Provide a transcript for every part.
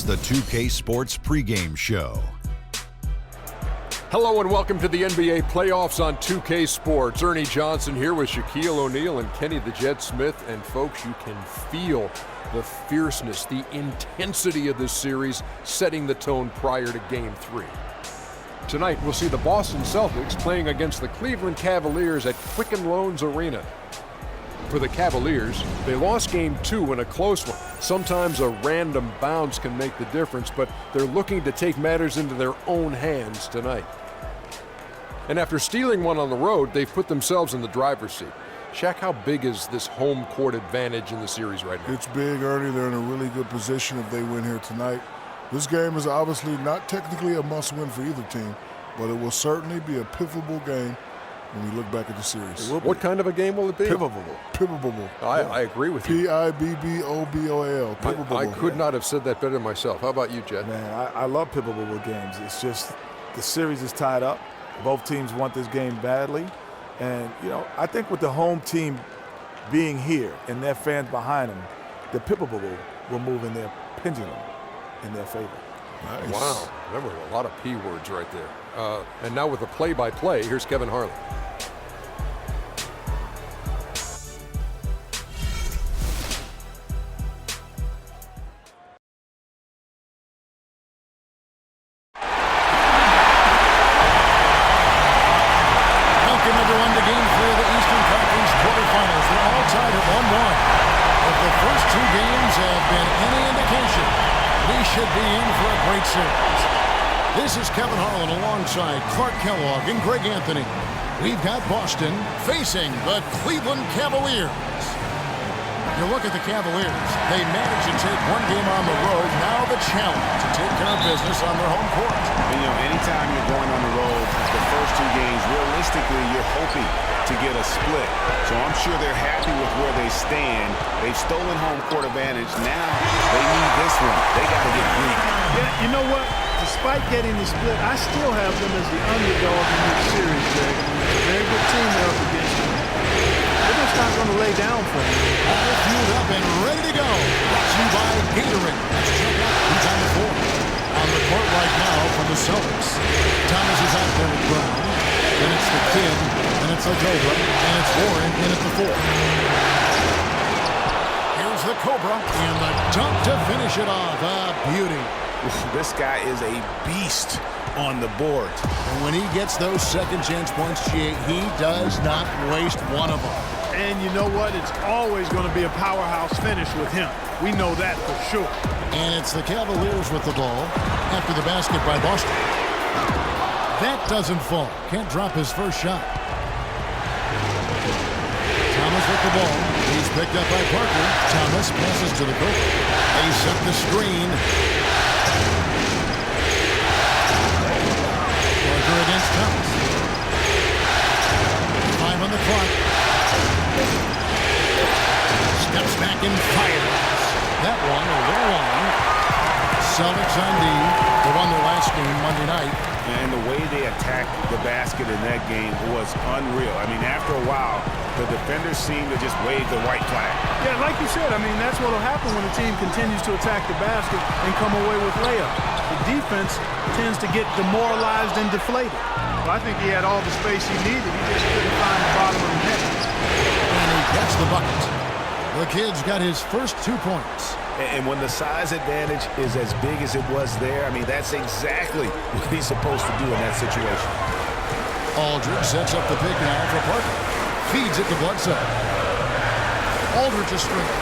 It's the 2K Sports Pregame Show. Hello and welcome to the NBA playoffs on 2K Sports. Ernie Johnson here with Shaquille O'Neal and Kenny the Jet Smith. And folks, you can feel the fierceness, the intensity of this series setting the tone prior to Game 3. Tonight, we'll see the Boston Celtics playing against the Cleveland Cavaliers at Quicken Loans Arena. For the Cavaliers, they lost Game 2 in a close one. Sometimes a random bounce can make the difference, but they're looking to take matters into their own hands tonight. And after stealing one on the road, they've put themselves in the driver's seat. Shaq, how big is this home court advantage in the series right now? It's big, Ernie. They're in a really good position if they win here tonight. This game is obviously not technically a must-win for either team, but it will certainly be a pivotal game when we look back at the series. What kind of a game will it be? Pivotal. Pivotal. I agree with you. P-I-B-B-O-B-O-L. Pivotal. I could not have said that better myself. How about you, Jet? Man, I love pivotal games. It's just the series is tied up. Both teams want this game badly. And, I think with the home team being here and their fans behind them, the pivotal will move in their pendulum in their favor. Nice. Wow. There were a lot of P words right there. And now with the play-by-play, here's Kevin Harlan. This is Kevin Harlan alongside Clark Kellogg and Greg Anthony. We've got Boston facing the Cleveland Cavaliers. You look at the Cavaliers. They managed to take one game on the road. Now the challenge to take care of business on their home court. And, anytime you're going on the road, the first two games, realistically, you're hoping to get a split. So I'm sure they're happy with where they stand. They've stolen home court advantage. Now they need this one. They got to get three. Yeah, you know what? Despite getting the split, I still have them as the underdog in this series, Greg. It's a very good team they're up against. They're just not going to lay down for them. All fueled up and ready to go. Brought to you by Gatorade. Let's check out who's on the court. On the court right now from the Celtics. Thomas is out there with Brown. Then it's the Kid. Then it's Cobra. And it's Warren in at the 4. Here's the Cobra. And the dunk to finish it off. A beauty. This guy is a beast on the board. And when he gets those second chance points, he does not waste one of them. And you know what? It's always going to be a powerhouse finish with him. We know that for sure. And it's the Cavaliers with the ball after the basket by Boston. That doesn't fall. Can't drop his first shot. Thomas with the ball. He's picked up by Parker. Thomas passes to the Cobra. They set the screen. Parker against Thomas. 5 on the clock. Steps back and fires. That one a little long. Celtics on D. They won their last game Monday night. And the way they attacked the basket in that game was unreal. I mean, after a while, the defenders seemed to just wave the white flag. Yeah, like you said, that's what will happen when the team continues to attack the basket and come away with layups. The defense tends to get demoralized and deflated. Well, I think he had all the space he needed. He just couldn't find the bottom of the net. And he gets the bucket. The Kid's got his first 2 points. And when the size advantage is as big as it was there, that's exactly what he's supposed to do in that situation. Aldridge sets up the pick now for Parker. Feeds it to Bledsoe. Aldridge is straight.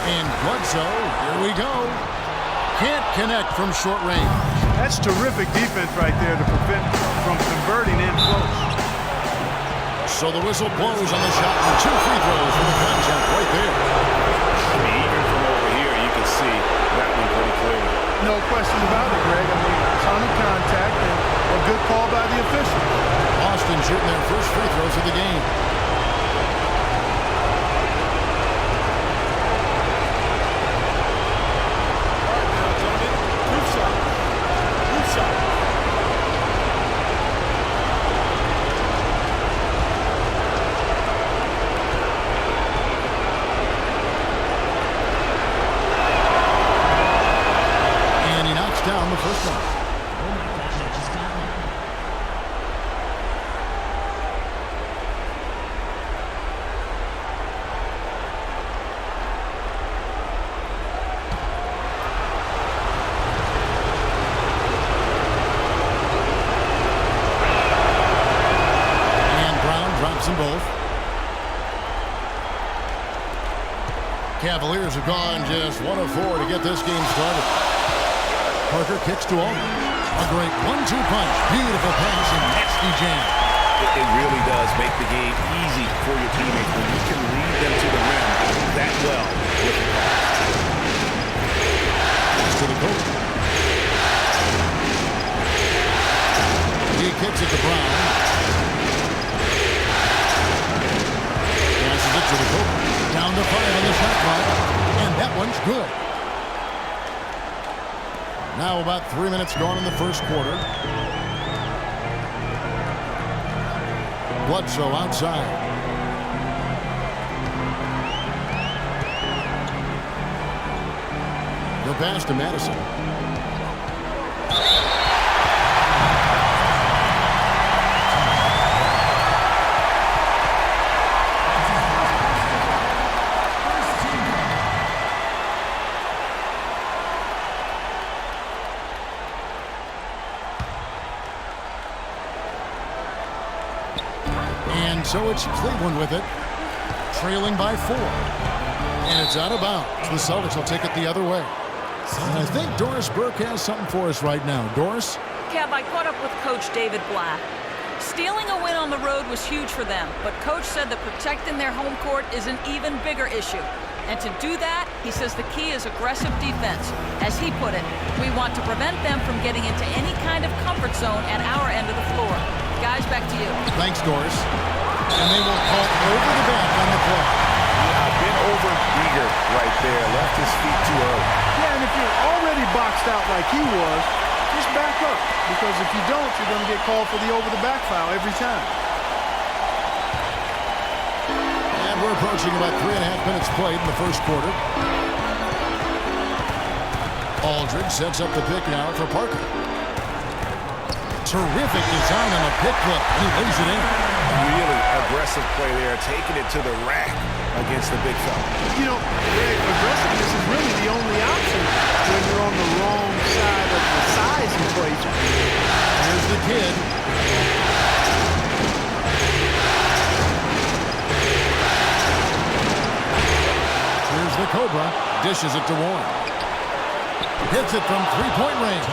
And Bledsoe, here we go. Can't connect from short range. That's terrific defense right there to prevent from converting in close. So the whistle blows on the shot and 2 free throws for the contact right there. Even from over here, you can see that one pretty clearly. No question about it, Greg. Ton of contact and a good call by the official. Boston shooting their first free throws of the game. Cavaliers have gone just 1 of 4 to get this game started. Parker kicks to Aldridge. A great 1-2 punch. Beautiful pass and nasty jam. It really does make the game easy for your teammates when you can lead them to the rim that well with the pass. To the coach. He kicks it to Brown. Passes it to the coach. Down to 5 on the shot clock. And that one's good. Now about 3 minutes gone in the first quarter. Bledsoe outside. The pass to Madison. And so it's Cleveland with it, trailing by 4. And it's out of bounds. The Celtics will take it the other way. And I think Doris Burke has something for us right now. Doris? Kev, I caught up with Coach David Black. Stealing a win on the road was huge for them, but Coach said that protecting their home court is an even bigger issue. And to do that, he says the key is aggressive defense. As he put it, we want to prevent them from getting into any kind of comfort zone at our end of the floor. Guys, back to you. Thanks, Doris. And they will call over the back on the play. Yeah, been over eager right there. Left his feet too early. Yeah, and if you're already boxed out like he was, just back up. Because if you don't, you're going to get called for the over-the-back foul every time. And we're approaching about 3.5 minutes played in the first quarter. Aldridge sets up the pick now for Parker. Terrific design on a pick flip. He lays it in. Really aggressive play there, taking it to the rack against the big fella. You know, aggressiveness is really the only option when you're on the wrong side of the size equation. Here's the kid. Here's the Cobra. Dishes it to Warren. Hits it from three-point range.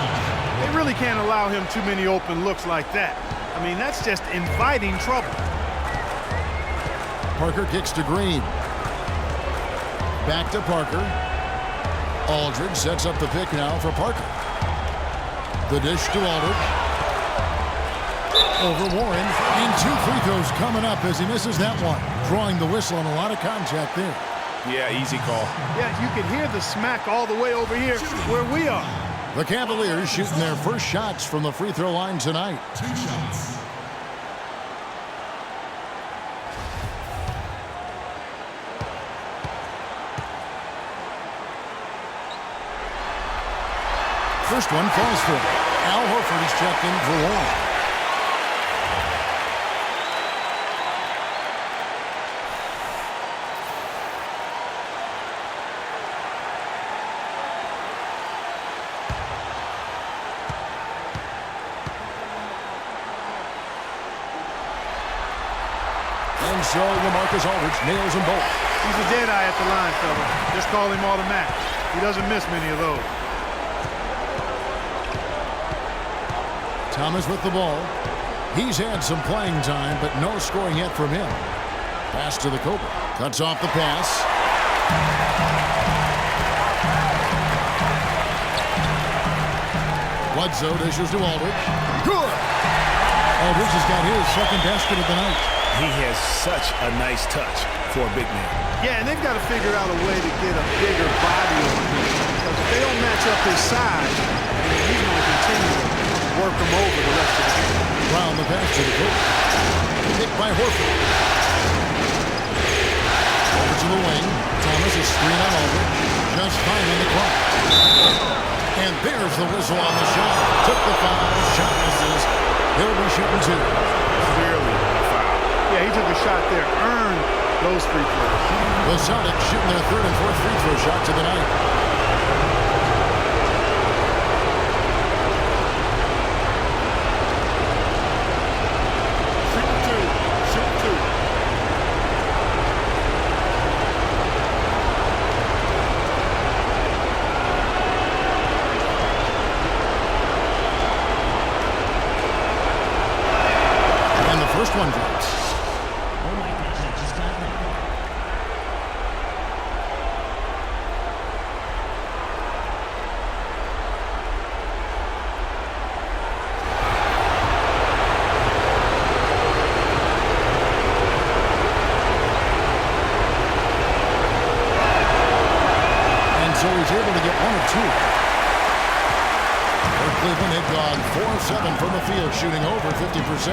They really can't allow him too many open looks like that. I mean, that's just inviting trouble. Parker kicks to Green. Back to Parker. Aldridge sets up the pick now for Parker. The dish to Aldridge. Over Warren. And 2 free throws coming up as he misses that one. Drawing the whistle and a lot of contact there. Yeah, easy call. Yeah, you can hear the smack all the way over here where we are. The Cavaliers shooting their first shots from the free throw line tonight. 2 shots. First one falls for him. Al Horford is checked in for Warren. And so LaMarcus Aldridge nails them both. He's a dead eye at the line, fella. Just call him automatic. He doesn't miss many of those. Thomas with the ball. He's had some playing time, but no scoring yet from him. Pass to the Cobra. Cuts off the pass. Bledsoe dishes to Aldridge. Good! Aldridge has got his second basket of the night. He has such a nice touch for a big man. Yeah, and they've got to figure out a way to get a bigger body on him. Because if they don't match up his size, he's going to continue to work him over the rest of the game. Brown the pass to the coach. Picked by Horford. Over to the wing. Thomas is screen on Aldridge. Just fine on the clock. And there's the whistle on the shot. Took the foul. Shot misses. He'll be shooting 2. Clearly a foul. Yeah, he took a shot there. Earned those free throws. The Celtics shooting their 3rd and 4th free throw shots of the night. 2. For Cleveland, they've gone 4-7 from the field, shooting over 50%.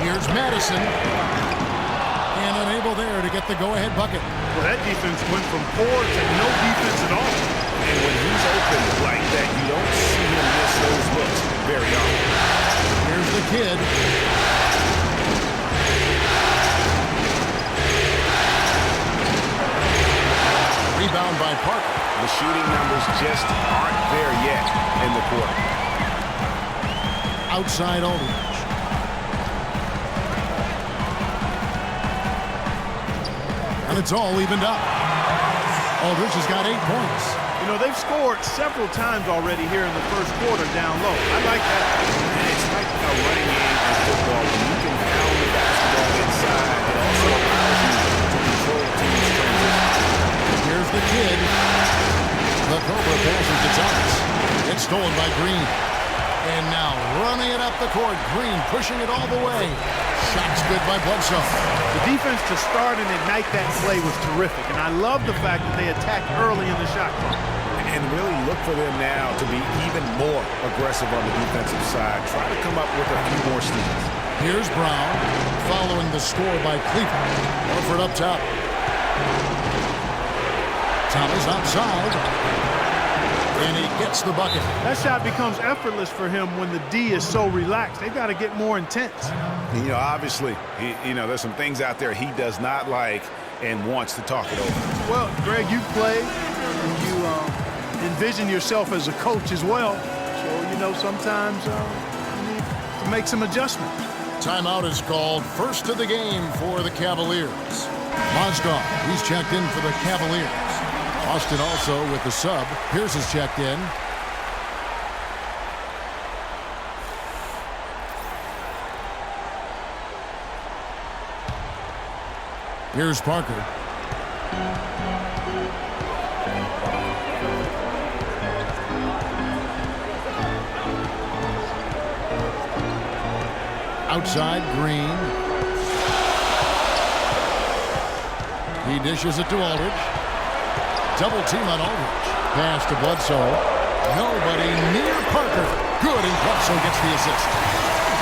Here's Madison. And unable there to get the go-ahead bucket. Well, that defense went from poor to no defense at all. And when he's open like that, you don't see him miss those looks very often. Here's the kid. Rebound by Parker. The shooting numbers just aren't there yet in the quarter. Outside Aldridge. And it's all evened up. Aldridge has got 8 points. You know, they've scored several times already here in the first quarter down low. I like that. It's like a running game in football. When you can pound the basketball inside, it also allows you to control teams' transition. Here's the kid. The Cobra passes to Thomas. It's stolen by Green. And now running it up the court. Green pushing it all the way. Shot's good by Bledsoe. The defense to start and ignite that play was terrific. And I love the fact that they attacked early in the shot clock. And really look for them now to be even more aggressive on the defensive side. Try to come up with a few more steals. Here's Brown following the score by Cleveland. Horford up top. Thomas outside. And he gets the bucket. That shot becomes effortless for him when the D is so relaxed. They've got to get more intense. You know, obviously, there's some things out there he does not like and wants to talk it over. Well, Greg, you play and you envision yourself as a coach as well. So, sometimes you need to make some adjustments. Timeout is called. First of the game for the Cavaliers. Mozgov, he's checked in for the Cavaliers. Austin also with the sub. Pierce is checked in. Here's Parker. Outside, Green. He dishes it to Aldridge. Double team on Aldridge. Pass to Bledsoe. Nobody near Parker. Good, and Bledsoe gets the assist.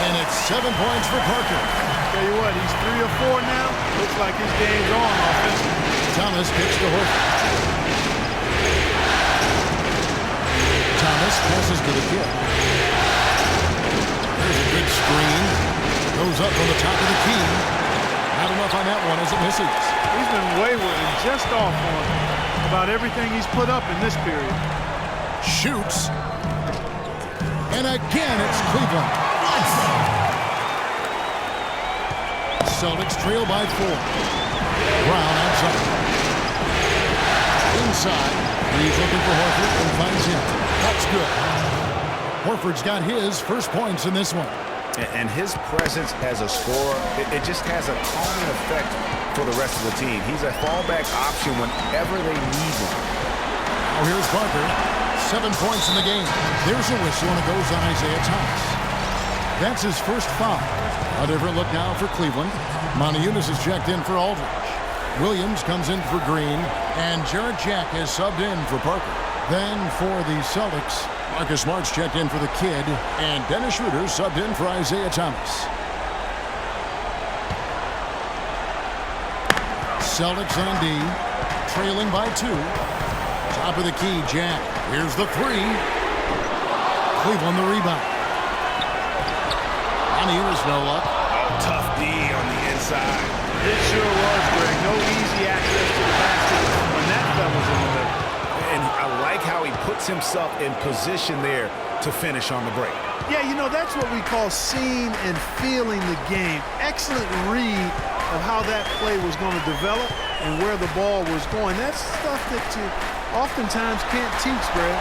And it's 7 points for Parker. Tell you what, he's 3 or 4 now. Looks like his game's on offensively. Thomas kicks to Horford. Thomas passes to the kid. There's a good screen. Goes up on the top of the key. Not enough on that one as it misses. He's been wayward and just off on about everything he's put up in this period. Shoots. And again, it's Cleveland. Celtics trail by 4. Brown outside. Inside. He's looking for Horford and finds him. That's good. Horford's got his first points in this one. And his presence as a scorer, it just has a calming effect for the rest of the team. He's a fallback option whenever they need one. Now here's Parker. 7 points in the game. There's a whistle and it goes on Isaiah Thomas. That's his first foul. A different look now for Cleveland. Montejunas is checked in for Aldridge. Williams comes in for Green. And Jared Jack is subbed in for Parker. Then for the Celtics, Marcus Smart's checked in for the kid. And Dennis Schroeder subbed in for Isaiah Thomas. Celtics on D. Trailing by 2. Top of the key, Jack. Here's the 3. Cleveland the rebound. Montejunas no luck. Tough D on the inside. It sure was, Greg. No easy access to the basket when that fella's in the middle. And I like how he puts himself in position there to finish on the break. Yeah, that's what we call seeing and feeling the game. Excellent read of how that play was going to develop and where the ball was going. That's stuff that you oftentimes can't teach, Greg.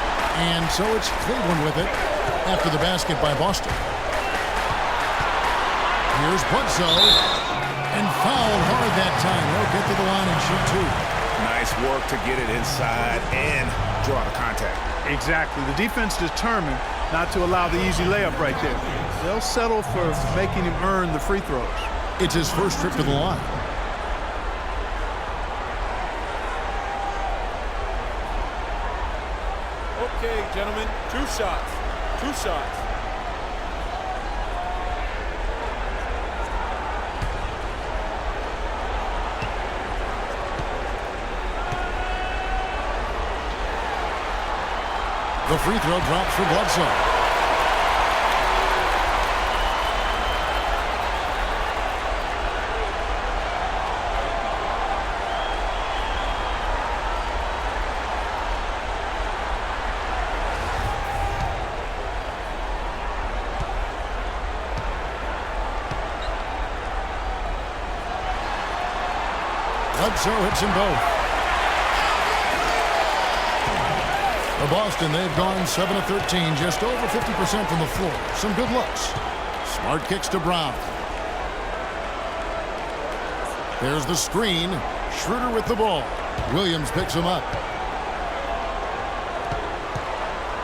And so it's Cleveland with it after the basket by Boston. Here's Bledsoe. And fouled hard that time. He'll get to the line and shoot 2. Nice work to get it inside and draw the contact. Exactly. The defense determined not to allow the easy layup right there. They'll settle for making him earn the free throws. It's his first trip to the line. Okay, gentlemen, 2 shots. 2 shots. The free throw drops for Bledsoe. Bledsoe hits them both. For Boston, they've gone 7 of 13, just over 50% from the floor. Some good looks. Smart kicks to Brown. There's the screen. Schroeder with the ball. Williams picks him up.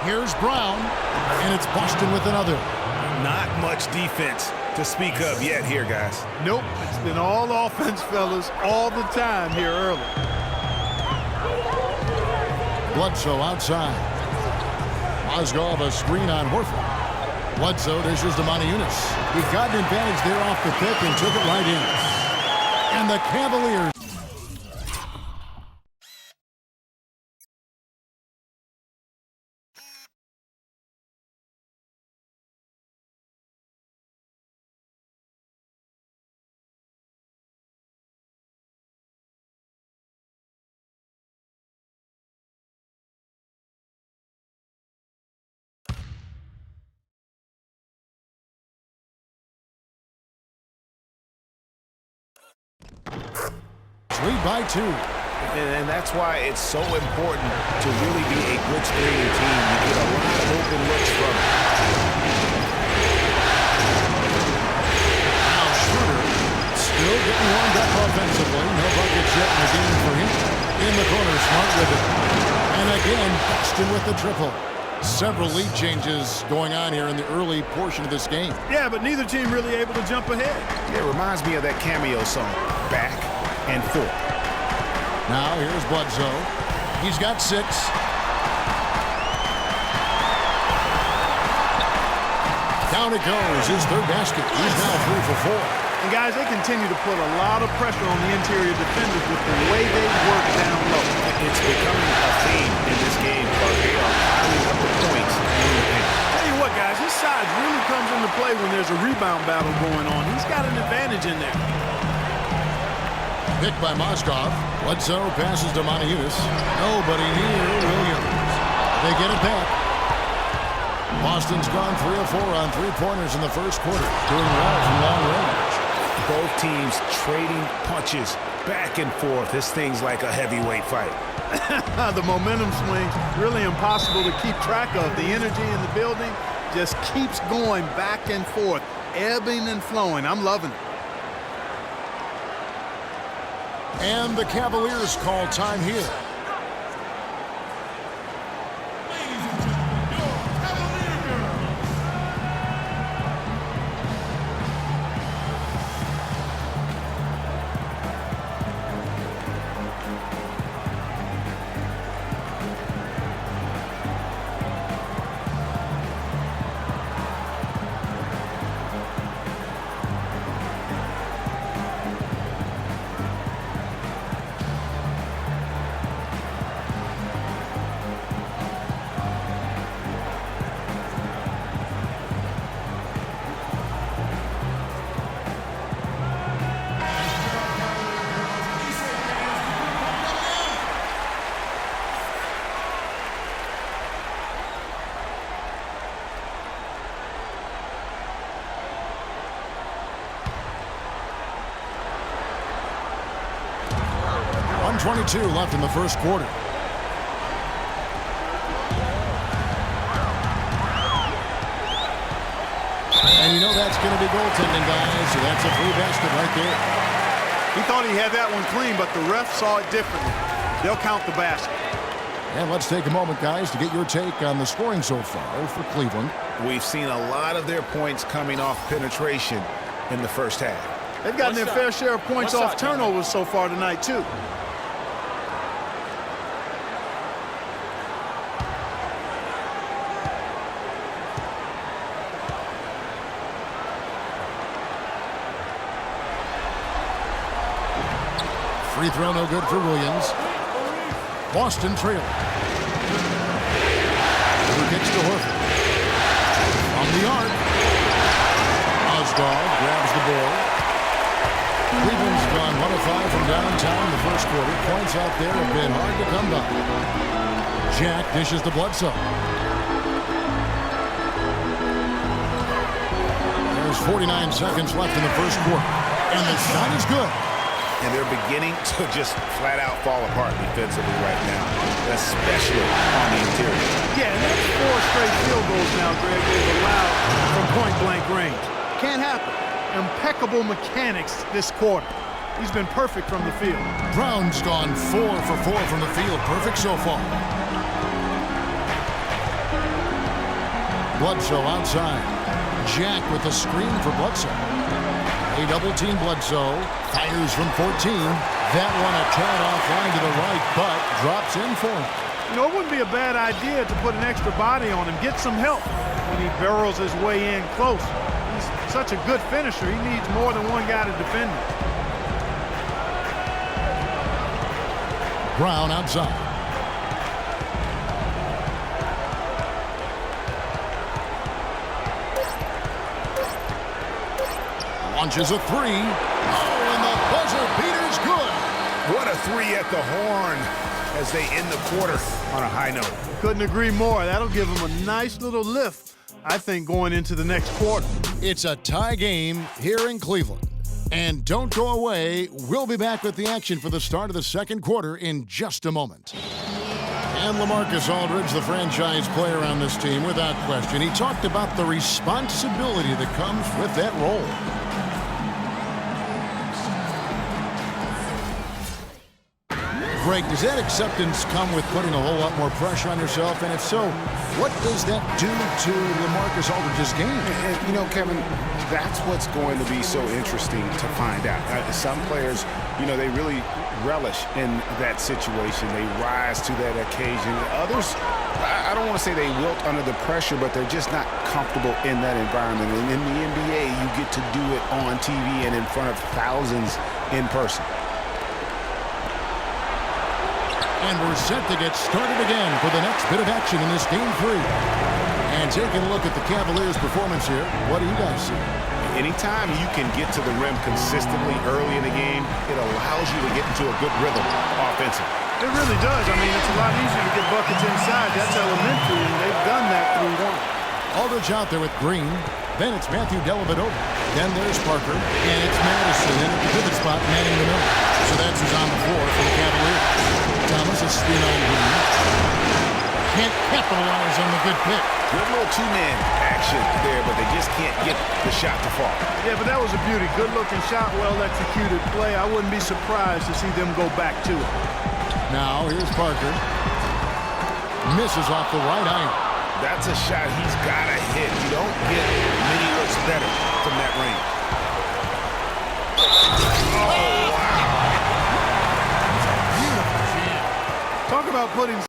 Here's Brown, and it's Boston with another. Not much defense to speak of yet here, guys. Nope, it's been all offense, fellas, all the time here early. Bledsoe outside. Mozgov a screen on Horford. Bledsoe dishes to Montejunas. He got an advantage there off the pick and took it right in. And the Cavaliers. Lead by 2. And that's why it's so important to really be a good screening team. You get a lot of open looks from it. Now Schroeder still getting warmed up offensively. No buckets yet in the game for him. In the corner, Smart with it. And again, Boston with the triple. Several lead changes going on here in the early portion of this game. Yeah, but neither team really able to jump ahead. It reminds me of that cameo song, Back and Forth. Now here's Bledsoe. He's got 6. Down it goes. His third basket. He's now 3 for 4. And guys, they continue to put a lot of pressure on the interior defenders with the way they work down low. It's becoming a theme in this game, but they are piling up the points in the paint. Tell you what, guys, his size really comes into play when there's a rebound battle going on. He's got an advantage in there. Picked by Mozgov. Bledsoe passes to Montejunas. Nobody near Williams. They get it back. Boston's gone 3 of 4 on 3-pointers in the first quarter. Doing well from long range. Both teams trading punches back and forth. This thing's like a heavyweight fight. The momentum swing, really impossible to keep track of. The energy in the building just keeps going back and forth, ebbing and flowing. I'm loving it. And the Cavaliers call time here. .22 left in the first quarter. And you know that's going to be goaltending, guys, so that's a free basket right there. He thought he had that one clean, but the ref saw it differently. They'll count the basket. And let's take a moment, guys, to get your take on the scoring so far for Cleveland. We've seen a lot of their points coming off penetration in the first half. They've gotten their fair share of points off turnovers so far tonight, too. Free throw no good for Williams. Boston trailing. Who kicks to Horford. From the arc. Oswald grabs the ball. Cleveland's gone 1 of 5 from downtown in the first quarter. Points out there have been hard to come by. Jack dishes to Bledsoe. There's 49 seconds left in the first quarter. And the shot is good. And they're beginning to just flat out fall apart defensively right now, especially on the interior. Yeah, and that's 4 straight field goals now, Greg, they've allowed from point-blank range. Can't happen. Impeccable mechanics this quarter. He's been perfect from the field. Brown's gone 4 for 4 from the field. Perfect so far. Bledsoe outside. Jack with a screen for Bledsoe. A double-team Bledsoe. Fires from 14. That one a turn off line to the right, but drops in for him. You know, it wouldn't be a bad idea to put an extra body on him, get some help when he barrels his way in close. He's such a good finisher. He needs more than one guy to defend him. Brown outside. Launches a 3. Oh, and the buzzer beater's good. What a 3 at the horn as they end the quarter on a high note. Couldn't agree more. That'll give him a nice little lift, I think, going into the next quarter. It's a tie game here in Cleveland. And don't go away. We'll be back with the action for the start of the second quarter in just a moment. And LaMarcus Aldridge, the franchise player on this team, without question. He talked about the responsibility that comes with that role. Greg, does that acceptance come with putting a whole lot more pressure on yourself? And if so, what does that do to LaMarcus Aldridge's game? And, you know, Kevin, that's what's going to be so interesting to find out. Some players, you know, they really relish in that situation. They rise to that occasion. Others, I don't want to say they wilt under the pressure, but they're just not comfortable in that environment. And in the NBA, you get to do it on TV and in front of thousands in person. And we're set to get started again for the next bit of action in this Game 3. And taking a look at the Cavaliers' performance here, what do you guys see? Anytime you can get to the rim consistently early in the game, it allows you to get into a good rhythm offensively. It really does. I mean, it's a lot easier to get buckets inside. That's elementary, and they've done that through one. Aldridge out there with Green. Then it's Matthew Dellavedova. Then there's Parker. And it's Madison in at the pivot spot, manning the middle. So that's who's on the floor for the Cavaliers. Thomas is spin on Green. Can't capitalize on the good pick. Good little two-man action there, but they just can't get the shot to fall. Yeah, but that was a beauty. Good-looking shot, well-executed play. I wouldn't be surprised to see them go back to it. Now here's Parker. Misses off the right iron. That's a shot he's got to hit. You don't get many looks better from that range. Oh, wow. Beautiful jam. Talk about putting...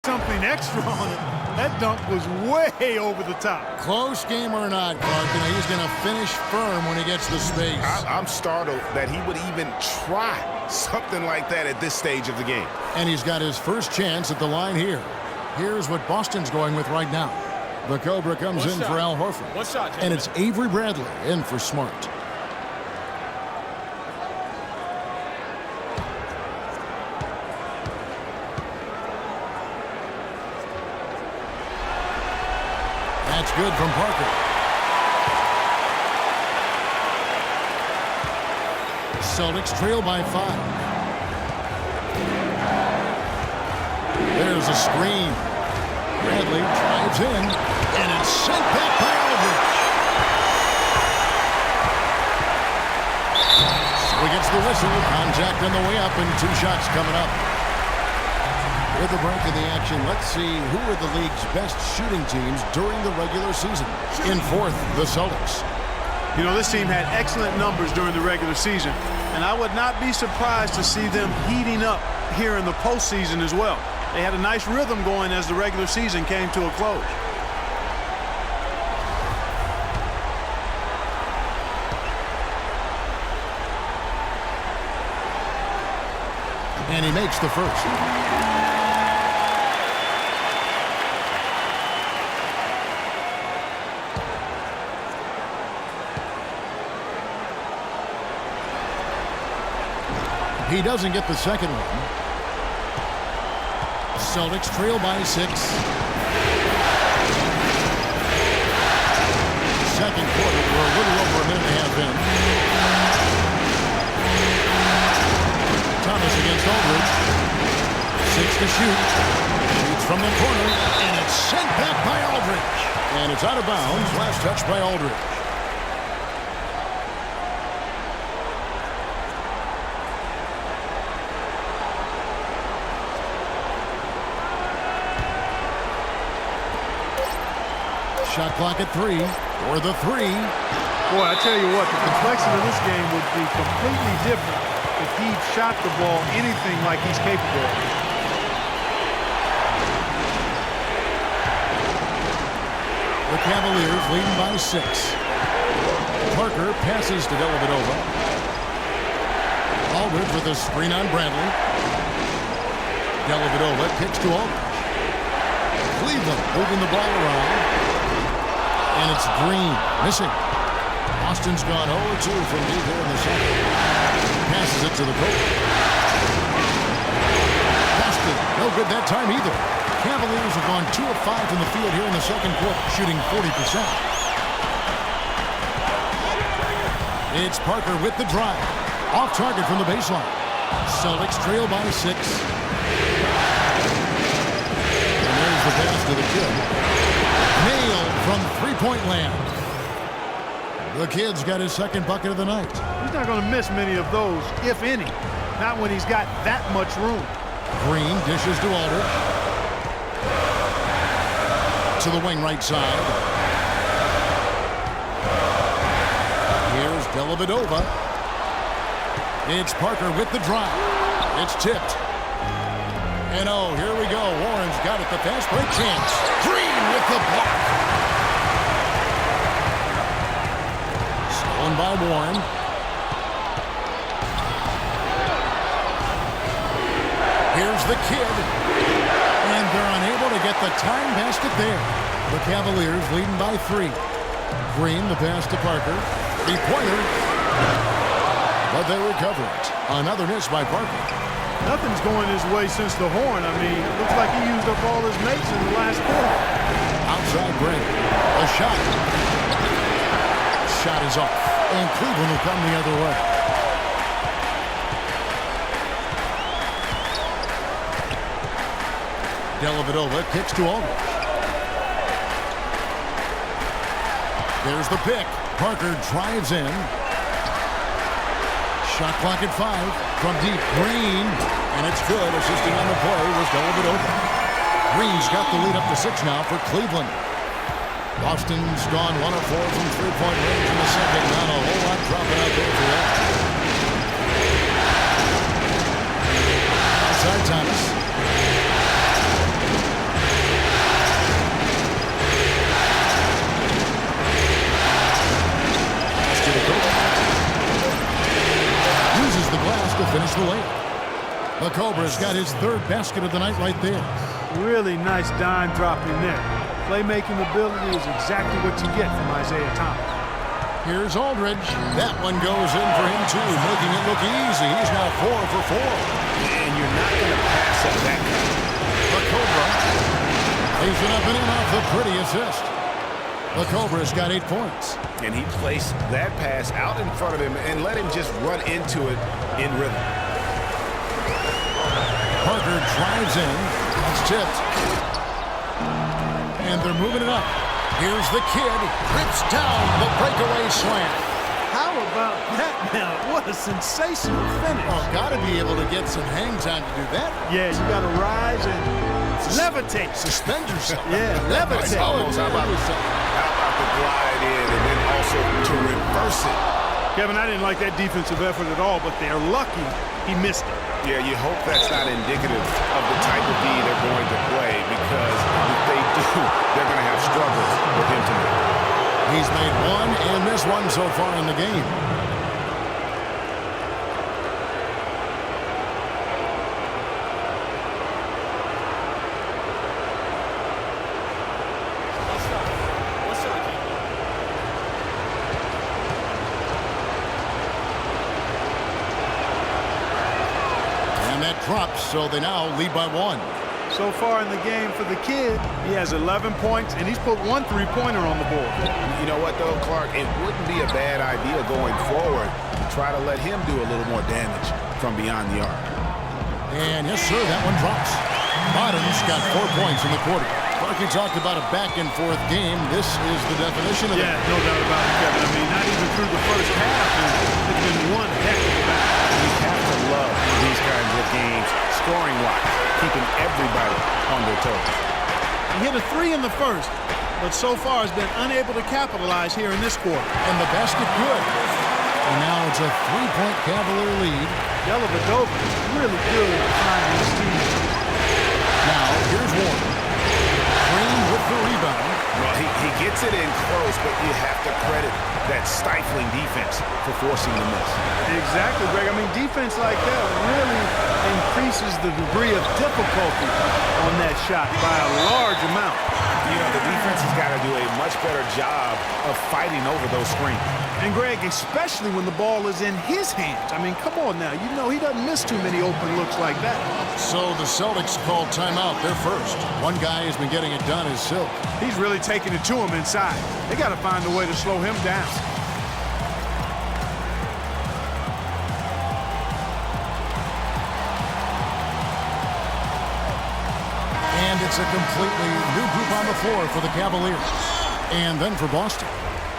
something extra on it. That dunk was way over the top. Close game or not, Clark, he's going to finish firm when he gets the space. I'm startled that he would even try something like that at this stage of the game. And he's got his first chance at the line here. Here's what Boston's going with right now. The Cobra comes in for Al Horford. One shot, and it's Avery Bradley in for Smart. That's good from Parker. Celtics trail by 5. There's a screen. Bradley drives in, and it's sent back by Aldridge. So he gets the whistle. Contact on the way up, and 2 shots coming up. With the break of the action, let's see who are the league's best shooting teams during the regular season. In 4th, the Celtics. You know, this team had excellent numbers during the regular season, and I would not be surprised to see them heating up here in the postseason as well. They had a nice rhythm going as the regular season came to a close. And he makes the first. He doesn't get the second one. Celtics trail by 6. Second quarter, we're a little over a minute and a half in. Thomas against Aldridge. 6 to shoot. Shoots from the corner, and it's sent back by Aldridge. And it's out of bounds. Last touch by Aldridge. Shot clock at 3, or the 3. Boy, I tell you what, the complexity of this game would be completely different if he shot the ball anything like he's capable of. The Cavaliers leading by 6. Parker passes to Dellavedova. Aldridge with a screen on Bradley. Dellavedova kicks to Aldridge. Cleveland moving the ball around. And it's Green missing. Austin's gone 0-2 from deep here in the second. Passes it to the coach. Boston, no good that time either. Cavaliers have gone 2 of 5 from the field here in the second quarter, shooting 40%. It's Parker with the drive. Off target from the baseline. Celtics trail by 6. And there's the pass to the kid. Nailed from three-point land. The kid's got his second bucket of the night. He's not going to miss many of those, if any. Not when he's got that much room. Green dishes to Aldridge. To the wing right side. Here's Dellavedova. It's Parker with the drive. It's tipped. And oh, here we go. Warren's got it. The fast break chance. Green with the block. Stolen by Warren. Here's the kid. And they're unable to get the time basket there. The Cavaliers leading by 3. Green, the pass to Parker. 3-pointer. But they recover it. Another miss by Parker. Nothing's going his way since the horn. I mean, it looks like he used up all his mates in the last quarter. Outside break. A shot. Shot is off. And Cleveland will come the other way. Dellavedova kicks to Aldridge. There's the pick. Parker drives in. Shot clock at 5. From deep, Green. And it's good. Assisting on the play was Dellavedova. Green's got the lead up to 6 now for Cleveland. Boston's gone 1 of 4 from three-point range in the second. Not a whole lot dropping out there for that. Outside Thomas. Pass to the coach. Uses the glass to finish the layup. The Cobra's got his 3rd basket of the night right there. Really nice dime dropping there. Playmaking ability is exactly what you get from Isaiah Thomas. Here's Aldridge. That one goes in for him too, making it look easy. He's now 4 for 4. And you're not going to pass up that guy. The Cobra lays it up and in off the pretty assist. The Cobra's got 8 points. And he placed that pass out in front of him and let him just run into it in rhythm. Parker drives in. It's tipped. And they're moving it up. Here's the kid. Rips down the breakaway slam. How about that now? What a sensational finish. Oh, got to be able to get some hang time to do that. Yeah, you got to rise and levitate. Suspend yourself. Yeah, levitate. Almost. How about the glide in and then also to reverse it? Kevin, I didn't like that defensive effort at all, but they're lucky he missed it. Yeah, you hope that's not indicative of the type of D they're going to play, because if they do, they're going to have struggles with him tonight. He's made one and missed one so far in the game. Drops, so they now lead by one. So far in the game for the kid, he has 11 points, and he's put one three-pointer on the board. You know what, though, Clark? It wouldn't be a bad idea going forward to try to let him do a little more damage from beyond the arc. And yes, sir, that one drops. Bottoms got 4 points in the quarter. Clark, you talked about a back-and-forth game. This is the definition of yeah, no doubt about it, Kevin. I mean, not even through the first half, it's been one heck of a battle. You have to love these kinds of games, scoring-wise, keeping everybody on their toes. He hit a three in the first, but so far has been unable to capitalize here in this quarter. And the basket good. And now it's a 3-point Cavalier lead. Dellavedova is really good at finding his team. Now, here's Warren. Green with the rebound. Well, he gets it in close, but you have to credit that stifling defense for forcing the miss. Exactly, Greg. I mean, defense like that really increases the degree of difficulty on that shot by a large amount. You know, the defense has got to do a much better job of fighting over those screens. And, Greg, especially when the ball is in his hands. I mean, come on now. You know he doesn't miss too many open looks like that. So the Celtics called timeout. They're first. One guy has been getting it done is Silk. He's really taking it to him inside. They got to find a way to slow him down. And it's a completely new group on the floor for the Cavaliers. And then for Boston,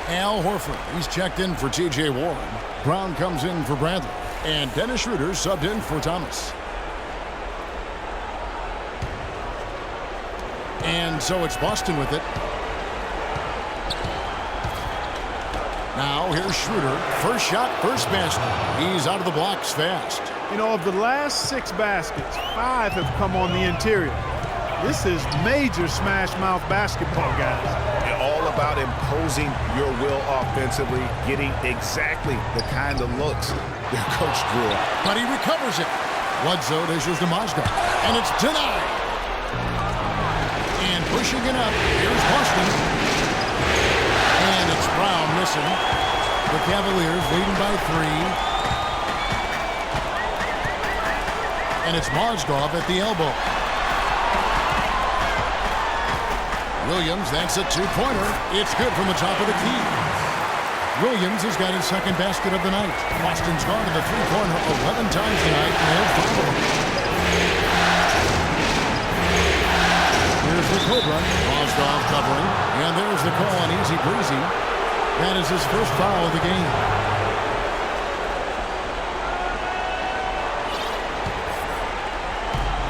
Al Horford. He's checked in for T.J. Warren. Brown comes in for Bradley. And Dennis Schroeder subbed in for Thomas. And so it's Boston with it. Now here's Schroeder. First shot, first basket. He's out of the blocks fast. You know, of the last 6 baskets, 5 have come on the interior. This is major smash-mouth basketball, guys. You're all about imposing your will offensively, getting exactly the kind of looks their coach drew up. But he recovers it. Bledsoe dishes to Mozgov. And it's denied. And pushing it up, here's Boston. And it's Brown missing. The Cavaliers leading by 3. And it's Mozgov at the elbow. Williams, that's a 2-pointer. It's good from the top of the key. Williams has got his second basket of the night. Boston's gone to the three-pointer 11 times tonight, and they're 5 of them. Here's the Cobra. Mozgov covering. And there's the call on Easy Breezy. That is his first foul of the game.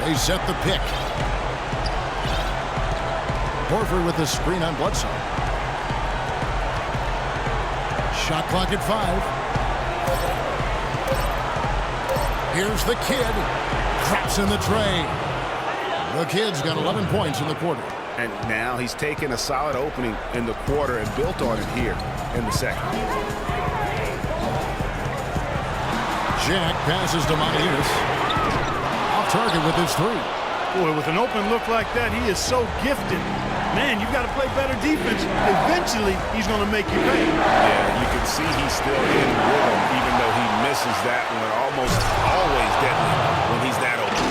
They set the pick. Horford with the screen on Bledsoe. Shot clock at 5. Here's the kid. Craps in the tray. The kid's got 11 points in the quarter. And now he's taken a solid opening in the quarter and built on it here in the second. Jack passes to Montius. Off target with his 3. Boy, with an open look like that, he is so gifted. Man, you've got to play better defense. Eventually, he's going to make you pay. Yeah, you can see he's still in rhythm, even though he misses that one. Almost always deadly when he's that open.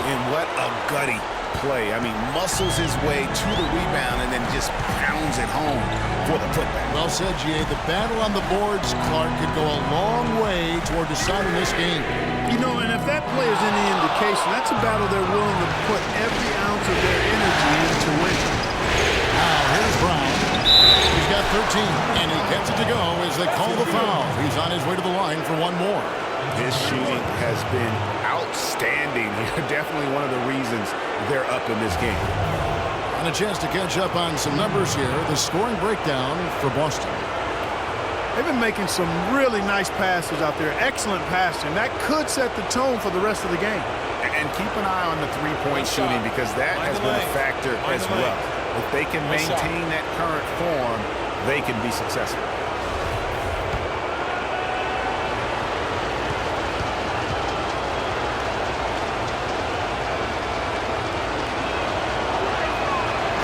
And what a gutty play. I mean, muscles his way to the rebound and then just pounds it home for the putback. Well said, G.A. The battle on the boards, Clark, could go a long way toward deciding this game. You know, and if that play is any indication, that's a battle they're willing to put every ounce of of their energy into winning. Now here's Brown. He's got 13, and he gets it to go as they call the foul. He's on his way to the line for one more. His shooting has been outstanding. Definitely one of the reasons they're up in this game. And a chance to catch up on some numbers here. The scoring breakdown for Boston. They've been making some really nice passes out there. Excellent passing. That could set the tone for the rest of the game. And keep an eye on the three-point shooting because that has been a factor as well. If they can maintain that current form, they can be successful.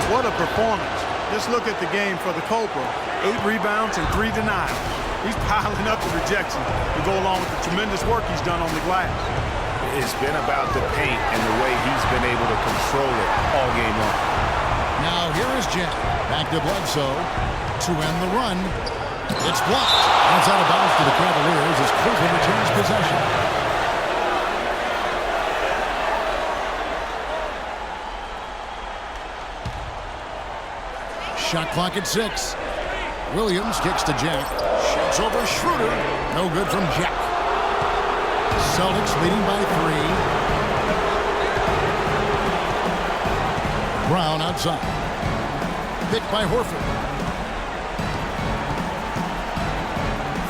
What a performance. Just look at the game for the Cobra. 8 rebounds and 3 denials. He's piling up the rejection to go along with the tremendous work he's done on the glass. It's been about the paint and the way he's been able to control it all game long. Now here is Jack. Back to Bledsoe to end the run. It's blocked. And it's out of bounds to the Cavaliers as Cleveland retains possession. Shot clock at 6. Williams kicks to Jack. Shoots over Schroeder. No good from Jack. Celtics leading by 3. Brown outside. Picked by Horford.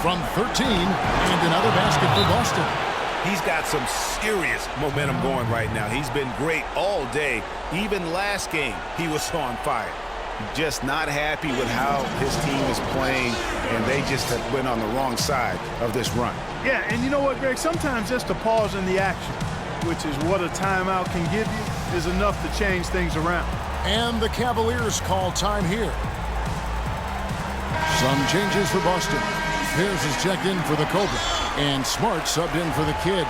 From 13, and another basket for Boston. He's got some serious momentum going right now. He's been great all day. Even last game, he was on fire. Just not happy with how his team is playing, and they just have been on the wrong side of this run. Yeah, and you know what, Greg? Sometimes just a pause in the action, which is what a timeout can give you, is enough to change things around. And the Cavaliers call time here. Some changes for Boston. Pierce is checked in for the Cobra, and Smart subbed in for the Kid.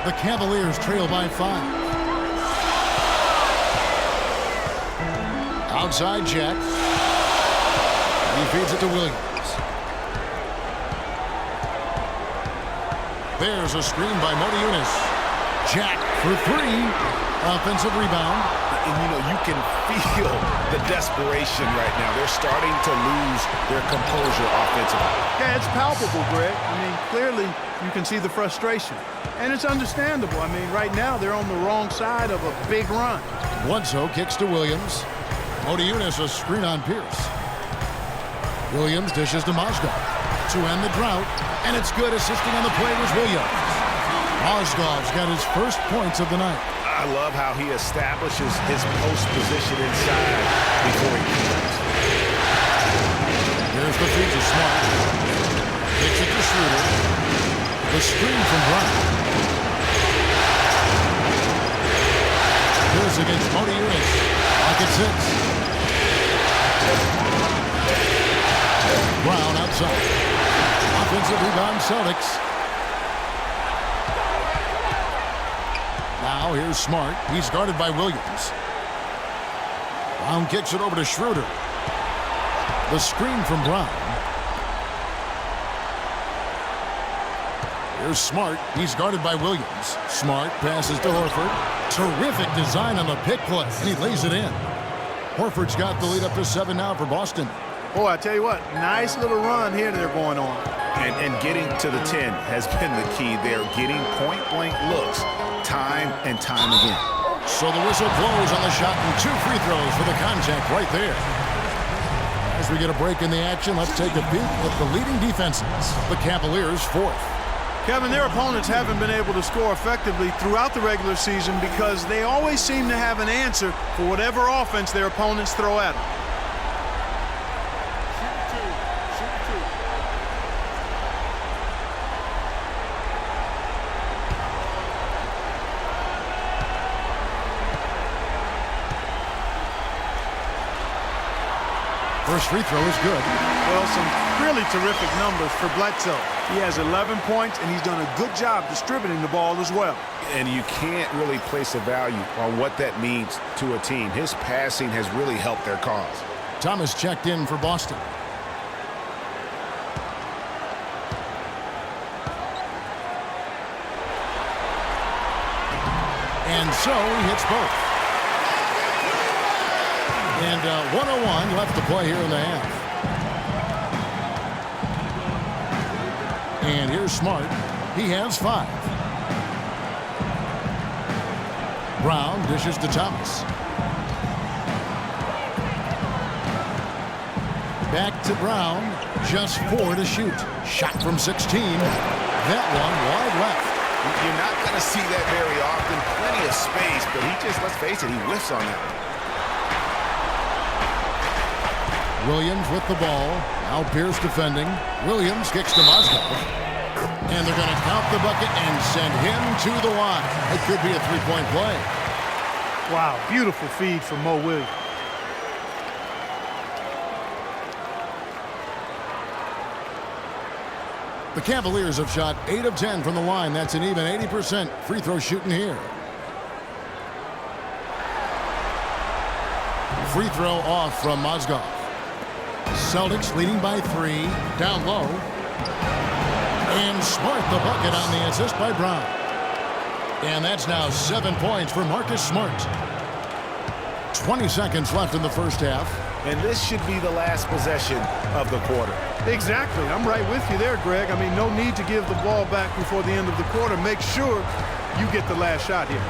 The Cavaliers trail by 5. Outside Jack. He feeds it to Williams. There's a screen by Modiunas. Jack for 3. Offensive rebound. And, you know, you can feel the desperation right now. They're starting to lose their composure offensively. Yeah, it's palpable, Greg. I mean, clearly you can see the frustration. And it's understandable. I mean, right now they're on the wrong side of a big run. Bledsoe kicks to Williams. Modiunas a screen on Pierce. Williams dishes to Mozgov to end the drought. And it's good. Assisting on the play was Williams. Mozgov's got his first points of the night. I love how he establishes his post position inside before he connects. Here's the feed to Smart. Kicks it to Schroeder. The screen from Brown. Here's against Modiunas. Clock at 6. Brown outside. Offensive rebound Celtics. Now here's Smart. He's guarded by Williams. Brown kicks it over to Schroeder. The screen from Brown. Here's Smart. He's guarded by Williams. Smart passes to Horford. Terrific design on the pick play. And he lays it in. Horford's got the lead up to 7 now for Boston. Boy, I tell you what, nice little run here they're going on. And getting to the 10 has been the key. They're getting point-blank looks time and time again. So the whistle blows on the shot and 2 free throws for the contact right there. As we get a break in the action, let's take a peek at the leading defenses. The Cavaliers 4th. Kevin, their opponents haven't been able to score effectively throughout the regular season because they always seem to have an answer for whatever offense their opponents throw at them. First free throw is good. Well, some really terrific numbers for Bledsoe. He has 11 points, and he's done a good job distributing the ball as well. And you can't really place a value on what that means to a team. His passing has really helped their cause. Thomas checked in for Boston. And so he hits both. And 1:01 left to play here in the half. And here's Smart. He has 5. Brown dishes to Thomas. Back to Brown. Just 4 to shoot. Shot from 16. That one wide left. You're not going to see that very often. Plenty of space, but he just, let's face it, he whiffs on that. Williams with the ball. Now Pierce defending. Williams kicks to Mozgov. And they're going to count the bucket and send him to the line. It could be a 3-point play. Wow, beautiful feed from Mo Williams. The Cavaliers have shot 8 of 10 from the line. That's an even 80% free throw shooting here. Free throw off from Mozgov. Celtics leading by 3. Down low. And Smart the bucket on the assist by Brown. And that's now 7 points for Marcus Smart. 20 seconds left in the first half. And this should be the last possession of the quarter. Exactly. I'm right with you there, Greg. I mean, no need to give the ball back before the end of the quarter. Make sure you get the last shot here.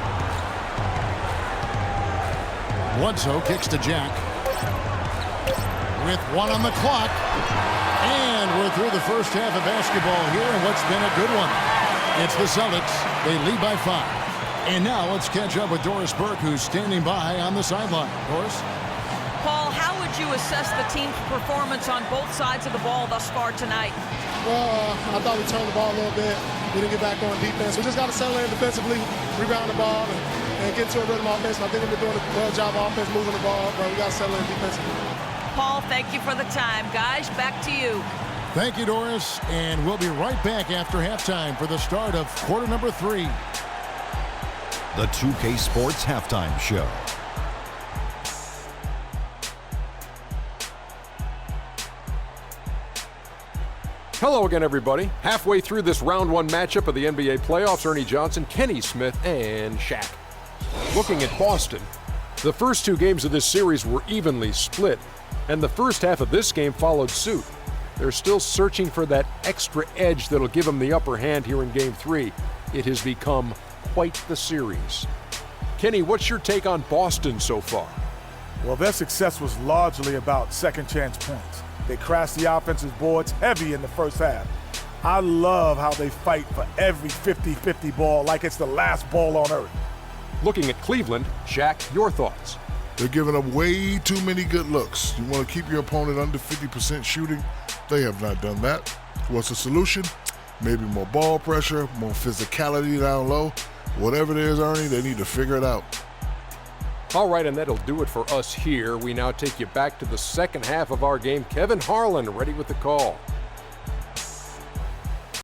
Bledsoe kicks to Jack. With 1 on the clock. And we're through the first half of basketball here, and what's been a good one. It's the Celtics. They lead by 5. And now let's catch up with Doris Burke, who's standing by on the sideline. Doris? Paul, how would you assess the team's performance on both sides of the ball thus far tonight? Well, I thought we turned the ball a little bit. We didn't get back on defense. We just got to settle in defensively, rebound the ball, and get to a rhythm offense. And I think we've been doing a well job of offense, moving the ball, but we got to settle in defensively. Paul, thank you for the time. Guys, back to you. Thank you, Doris. And we'll be right back after halftime for the start of quarter number 3. The 2K Sports Halftime Show. Hello again, everybody. Halfway through this round 1 matchup of the NBA playoffs, Ernie Johnson, Kenny Smith, and Shaq. Looking at Boston, the first 2 games of this series were evenly split, and the first half of this game followed suit. They're still searching for that extra edge that'll give them the upper hand here in Game 3. It has become quite the series. Kenny, what's your take on Boston so far? Well, their success was largely about second chance points. They crashed the offensive boards heavy in the first half. I love how they fight for every 50-50 ball like it's the last ball on earth. Looking at Cleveland, Shaq, your thoughts? They're giving up way too many good looks. You want to keep your opponent under 50% shooting? They have not done that. What's the solution? Maybe more ball pressure, more physicality down low. Whatever it is, Ernie, they need to figure it out. All right, and that'll do it for us here. We now take you back to the second half of our game. Kevin Harlan ready with the call.